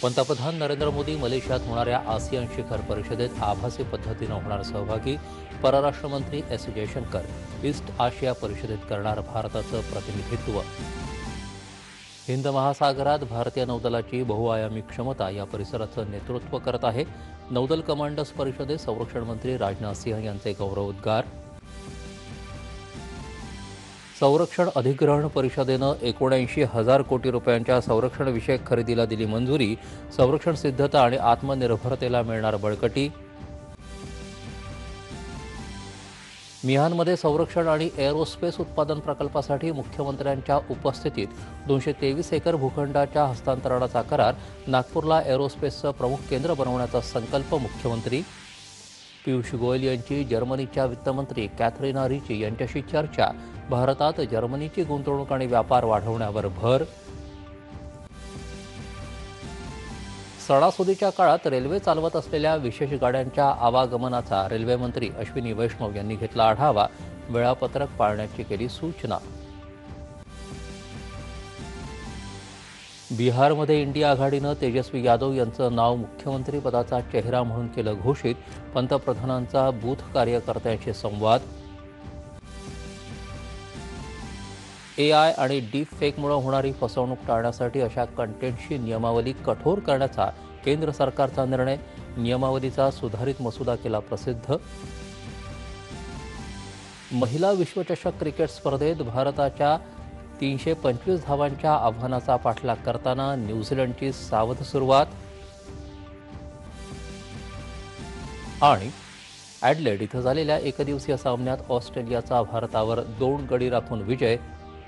पंतप्रधान नरेंद्र मोदी मलेशियात होणाऱ्या आसियान शिखर परिषदेत आभासी पद्धतीनं होणार सहभागी. परराष्ट्र मंत्री एस जयशंकर ईस्ट आशिया परिषदेत करणार भारताचं प्रतिनिधित्व. हिंद महासागरात भारतीय नौदलाची बहुआयामी क्षमता या परिसराचं नेतृत्व करत आहे. नौदल कमांडर्स परिषदेत संरक्षण मंत्री राजनाथ सिंह यांचे गौरवोद्गार. संरक्षण अधिग्रहण परिषदेनं 79,000 कोटी रुपयांच्या संरक्षणविषयक खरेदीला दिली मंजुरी. संरक्षण सिद्धता आणि आत्मनिर्भरतेला मिळणार बळकटी. मिहानमध्ये संरक्षण आणि एअरोस्पेस उत्पादन प्रकल्पासाठी मुख्यमंत्र्यांच्या उपस्थितीत 223 एकर भूखंडाच्या हस्तांतरणाचा करार. नागपूरला एअरोस्पेसचं प्रमुख केंद्र बनवण्याचा संकल्प मुख्यमंत्री. पियुष गोयल यांची जर्मनीच्या वित्तमंत्री कॅथरीना रिची यांच्याशी चर्चा. भारतात जर्मनीची गुंतवणूक आणि व्यापार वाढवण्यावर भर. सणासुदीच्या काळात रेल्वे चालवत असलेल्या विशेष गाड्यांच्या आवागमनाचा रेल्वेमंत्री अश्विनी वैष्णव यांनी घेतला आढावा. वेळापत्रक पाळण्याची केली सूचना. बिहारमध्ये इंडिया आघाडीनं तेजस्वी यादव यांचं नाव मुख्यमंत्रीपदाचा चेहरा म्हणून केलं घोषित. पंतप्रधानांचा बूथ कार्यकर्त्यांशी संवाद. AI आणि डीप फेकमुळे होणारी फसवणूक टाळण्यासाठी अशा कंटेंटची नियमावली कठोर करण्याचा केंद्र सरकारचा निर्णय. नियमावलीचा सुधारित मसुदा केला प्रसिद्ध. महिला विश्वचषक क्रिकेट स्पर्धेत भारताच्या 325 धावांच्या आव्हानाचा पाठलाग करताना न्यूझीलंडची सावध सुरुवात. आणि ॲडलेड इथं झालेल्या एकदिवसीय सामन्यात ऑस्ट्रेलियाचा भारतावर 2 गडी राखून विजय.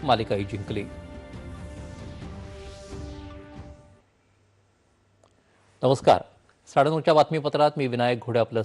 मालिकाही जिंकली. नमस्कार. 9:30च्या बातमीपत्रात मी विनायक घोडे आपलं